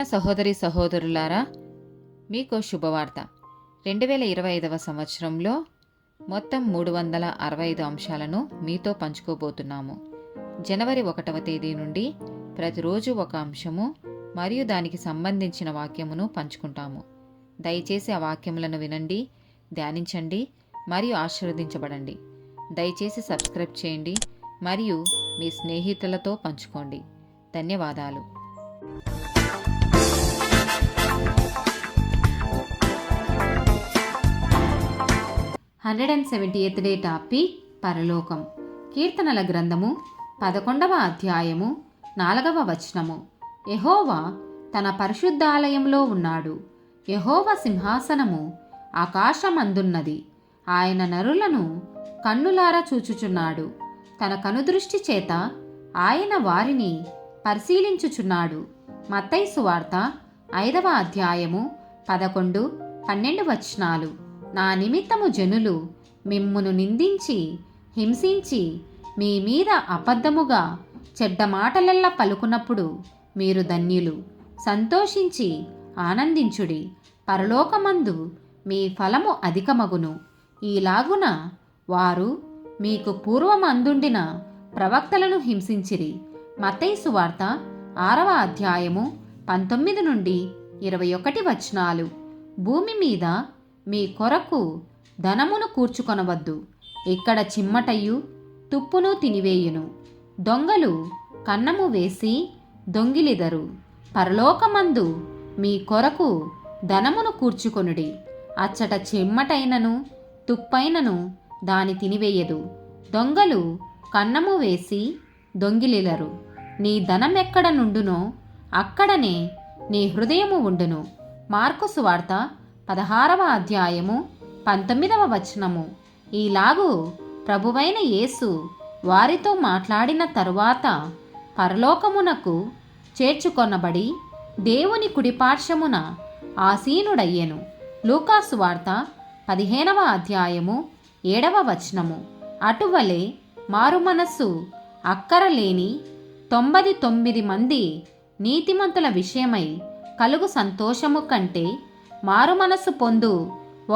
సహోదరి సహోదరులారా, మీకు శుభవార్త. 2025 సంవత్సరంలో మొత్తం 365 అంశాలను మీతో పంచుకోబోతున్నాము. జనవరి 1వ తేదీ నుండి ప్రతిరోజు ఒక అంశము మరియు దానికి సంబంధించిన వాక్యమును పంచుకుంటాము. దయచేసి ఆ వాక్యములను వినండి, ధ్యానించండి మరియు ఆశీర్వదించబడండి. దయచేసి సబ్స్క్రైబ్ చేయండి మరియు మీ స్నేహితులతో పంచుకోండి. ధన్యవాదాలు. 178th డే టాపిక్ పరలోకం. కీర్తనల గ్రంథము 11వ అధ్యాయము 4వ వచనము. యెహోవా తన పరిశుద్ధాలయంలో ఉన్నాడు. యెహోవా సింహాసనము ఆకాశమందున్నది. ఆయన నరులను కన్నులారా చూచుచున్నాడు. తన కనుదృష్టి చేత ఆయన వారిని పరిశీలించుచున్నాడు. మత్తయి సువార్త 5వ అధ్యాయము 11, 12 వచనాలు. నా నిమిత్తము జనులు మిమ్మును నిందించి హింసించి మీ మీద అబద్ధముగా చెడ్డ మాటలెల్లా పలుకున్నప్పుడు మీరు ధన్యులు. సంతోషించి ఆనందించుడి, పరలోకమందు మీ ఫలము అధికమగును. ఈలాగున వారు మీకు పూర్వమందుండిన ప్రవక్తలను హింసించిరి. మత్తయి సువార్త 6వ అధ్యాయము 19 నుండి 21 వచనాలు. భూమి మీద మీ కొరకు ధనమును కూర్చుకొనవద్దు. ఇక్కడ చిమ్మటయు తుప్పును తినివేయును. దొంగలు కన్నము వేసి దొంగిలిదరు. పరలోకమందు మీ కొరకు ధనమును కూర్చుకొనుడి. అచ్చట చిమ్మటైనను తుప్పైనను దాని తినివేయదు. దొంగలు కన్నము వేసి దొంగిలిలరు. నీ ధనమెక్కడ నుండునో అక్కడనే నీ హృదయము ఉండును. మార్కు సువార్త 16వ అధ్యాయము 19వ వచనము. ఈలాగు ప్రభువైన యేసు వారితో మాట్లాడిన తరువాత పరలోకమునకు చేర్చుకొనబడి దేవుని కుడిపార్శ్వమున ఆసీనుడయ్యెను. లూకాసు వార్త 15వ అధ్యాయము 7వ వచనము. అటువలే మారుమనస్సు అక్కరలేని 99 మంది నీతిమంతుల విషయమై కలుగు సంతోషము కంటే మారుమనస్సు పొందు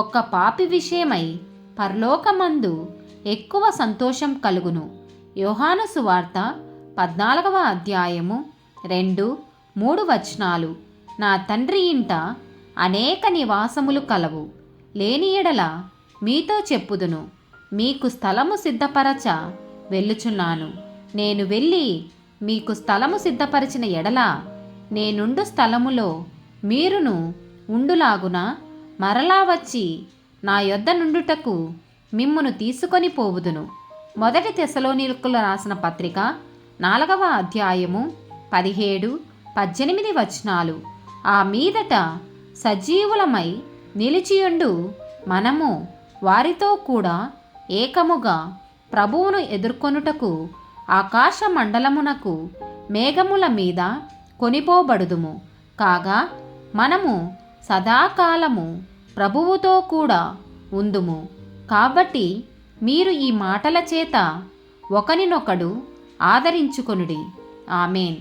ఒక్క పాపి విషయమై పరలోకమందు ఎక్కువ సంతోషం కలుగును. యోహాను సువార్త 14వ అధ్యాయము 2, 3 వచనాలు. నా తండ్రి ఇంట అనేక నివాసములు కలవు. లేని ఎడల మీతో చెప్పుదును, మీకు స్థలము సిద్ధపరచ వెళ్ళుచున్నాను. నేను వెళ్ళి మీకు స్థలము సిద్ధపరిచిన ఎడల నేనుండు స్థలములో మీరును ఉండులాగున మరలా వచ్చి నా యొద్ద నుండుటకు మిమ్మును తీసుకొని పోవుదును. 1 తెస్సలోనికయులకు రాసిన పత్రిక 4వ అధ్యాయము 17, 18 వచనాలు. ఆ మీదట సజీవులమై నిలిచియుండు మనము వారితో కూడా ఏకముగా ప్రభువును ఎదుర్కొనుటకు ఆకాశ మండలమునకు మేఘముల మీద కొనిపోబడుదుము. కాగా మనము సదాకాలము ప్రభువుతో కూడా ఉందుము. కాబట్టి మీరు ఈ మాటల చేత ఒకనినొకడు ఆదరించుకొనుడి. ఆమేన్.